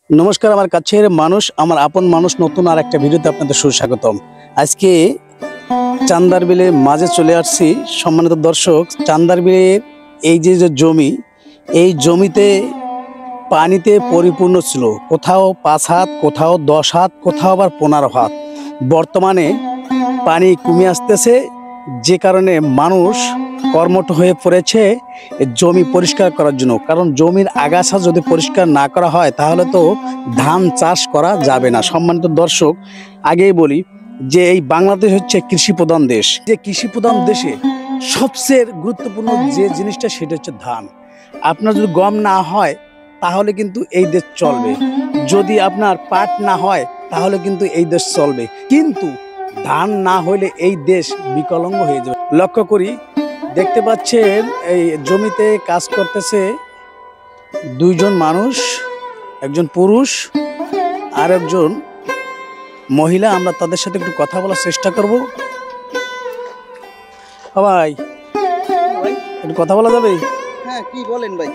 নমস্কার, আমার কাছের মানুষ, আমার আপন মানুষ, নতুন আর একটা ভিডিওতে আপনাদের সুস্বাগতম। আজকে চান্দার বিলের মাঝে চলে আসছি। সম্মানিত দর্শক, চান্দার বিলের এই যে জমি, এই জমিতে পানিতে পরিপূর্ণ ছিল। কোথাও 5 হাত, কোথাও 10 হাত, কোথাও আবার 15 হাত। বর্তমানে পানি কমে আসতেছে, যে কারণে মানুষ কর্মঠ হয়ে পড়েছে জমি পরিষ্কার করার জন্য। কারণ জমির আগাছা যদি পরিষ্কার না করা হয় তাহলে তো ধান চাষ করা যাবে না। সম্মানিত দর্শক, আগেই বলি যে এই বাংলাদেশ হচ্ছে কৃষি প্রধান দেশ। যে কৃষি প্রধান দেশে সবচেয়ে গুরুত্বপূর্ণ যে জিনিসটা সেটা হচ্ছে ধান। আপনার যদি গম না হয় তাহলে কিন্তু এই দেশ চলবে, যদি আপনার পাট না হয় তাহলে কিন্তু এই দেশ চলবে, কিন্তু ধান না হলে এই দেশ বিকলাঙ্গ হয়ে যাবে। লক্ষ্য করি, দেখতে পাচ্ছেন এই জমিতে কাজ করতেছে দুইজন মানুষ, একজন পুরুষ আর একজন মহিলা। আমরা তাদের সাথে একটু কথা বলার চেষ্টা করব। ভাই, একটু কথা বলা যাবে? হ্যাঁ, কি বলেন ভাই?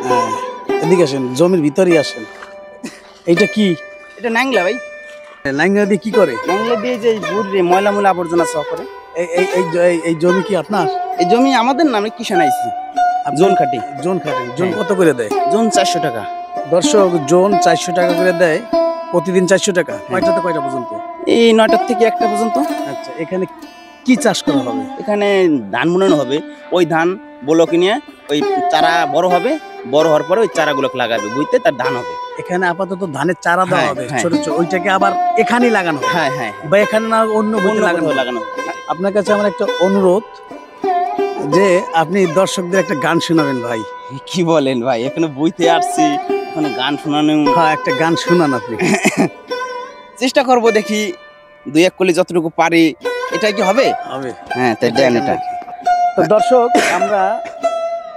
হ্যাঁ, এদিকে আসেন, জমির ভিতরেই আসেন। এইটা কি? এটা ন্যাংলা ভাই। ল্যাংড়া দিয়ে কি করে? ন্যাংলা দিয়ে যে বুড়ি ময়লা ময়লা আবর্জনা সহ করে। এই জমি কি আপনার? এই জমি আমাদের নামে কিষান আইছি। জোন খাটি। জোন খাটেন? জোন হ্যাঁ। কত করে দেয়? জোন 400 টাকা। দর্শক, জোন 400 টাকা করে দেয়, প্রতিদিন 400 টাকা। কয়টা থেকে কয়টা পর্যন্ত? এই 9টা থেকে 1টা পর্যন্ত। আচ্ছা, এখানে কি চাষ করা হবে? এখানে ধান বুনানো হবে। ওই ধান বলকে নিয়ে ওই চারা বড় হবে, বড় হওয়ার পরে ওই চারাগুলোকে লাগাবে, বুঝতে তার ধান হবে। এখানে আপাতত ধানের চারা দেওয়া হ্যাঁ, হবে, হ্যাঁ। ছোট ছোট, ওইটাকে আবার এখানেই লাগানো হবে। হ্যাঁ হ্যাঁ, বা এখানে না অন্য বইতে লাগানো হবে। লাগানো হবে। আপনার কাছে আমার একটা অনুরোধ যে আপনি দর্শকদের একটা গান শোনাবেন ভাই। কি বলেন ভাই? এখানে বইতে আসছি, এখানে গান শোনানো। হ্যাঁ, একটা গান শোনান আপনি। চেষ্টা করব, দেখি 2-1 কলি যতটুকু পারি। এটা কি হবে? হবে। হ্যাঁ, তাই দেন এটা। তো দর্শক, আমরা,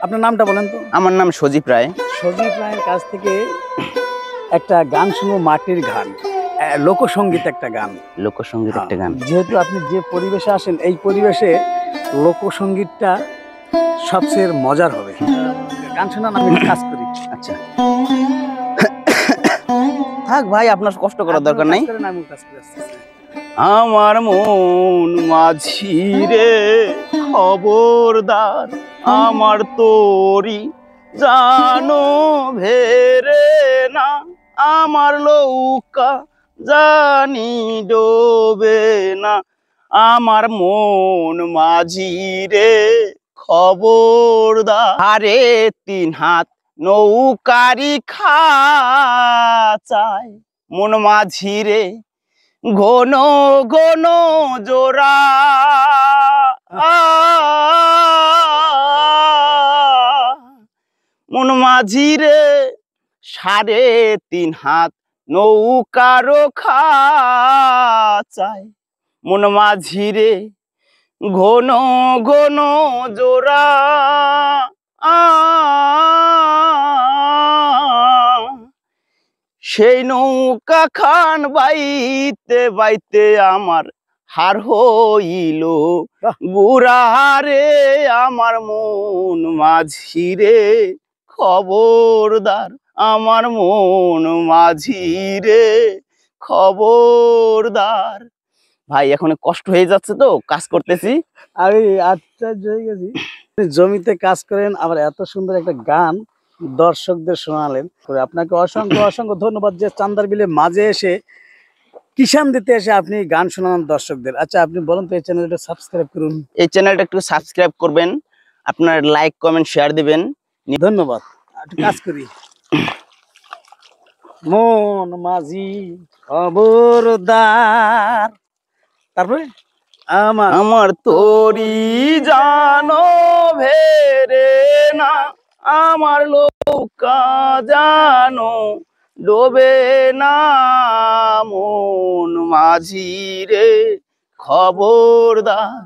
আপনার নামটা বলেন তো? আমার নাম সজীব রায়। সজীব রায়ের কাছ থেকে একটা গান শুনবো, মাটির গান, লোকসঙ্গীত একটা গান। লোকসঙ্গীত একটা গান। যেহেতু আপনি যে পরিবেশে আসেন, এই পরিবেশে লোকসঙ্গীতটা সবচেয়ে মজার হবে। গান শোনান, আমি কাজ করি। আচ্ছা, থাক ভাই, আপনার কষ্ট করার দরকার নাই। আমি কাজ করে আসতেছি। আমার মন মাঝি রে খবরদার, আমার তোরি জানো ভেরে না, আমার লৌকা জানি ডোবে না। আমার মন মাঝি রে খবরদার, আরে 3 হাত নৌকারি খাচায়, মন মাঝি রে ঘন ঘন জোড়া, মন মাঝি রে 3.5 হাত নৌকার খাচায়, মন মাঝি রে ঘন ঘন জোড়া। সেই নৌকা খান বাইতে বাইতে আমার হার হইল বুড়া রে, আমার মন মাঝি রে খবরদার, আমার মন মাঝি রে খবরদার। ভাই, এখন কষ্ট হয়ে যাচ্ছে তো, কাজ করতেছি। আমি আশ্চর্য হয়ে গেছি, জমিতে কাজ করেন আবার এত সুন্দর একটা গান দর্শকদের শোনালেন। আপনাকে অসংখ্য অসংখ্য ধন্যবাদ যে চান্দার বিলের মাঝে এসে, কিষান দিতে এসে আপনি গান শোনান দর্শকদের। আচ্ছা, আপনি বলেন তো, এই চ্যানেলটা সাবস্ক্রাইব করুন। এই চ্যানেলটা একটু সাবস্ক্রাইব করবেন, আপনার লাইক কমেন্ট শেয়ার দিবেন। ধন্যবাদ। একটু কাজ করি। মন মাঝি খবরদার, তারপরে আমার তোরি জানো ভেরে না, আমার লৌকা জানো ডোবে না, মন মাঝি রে খবরদার।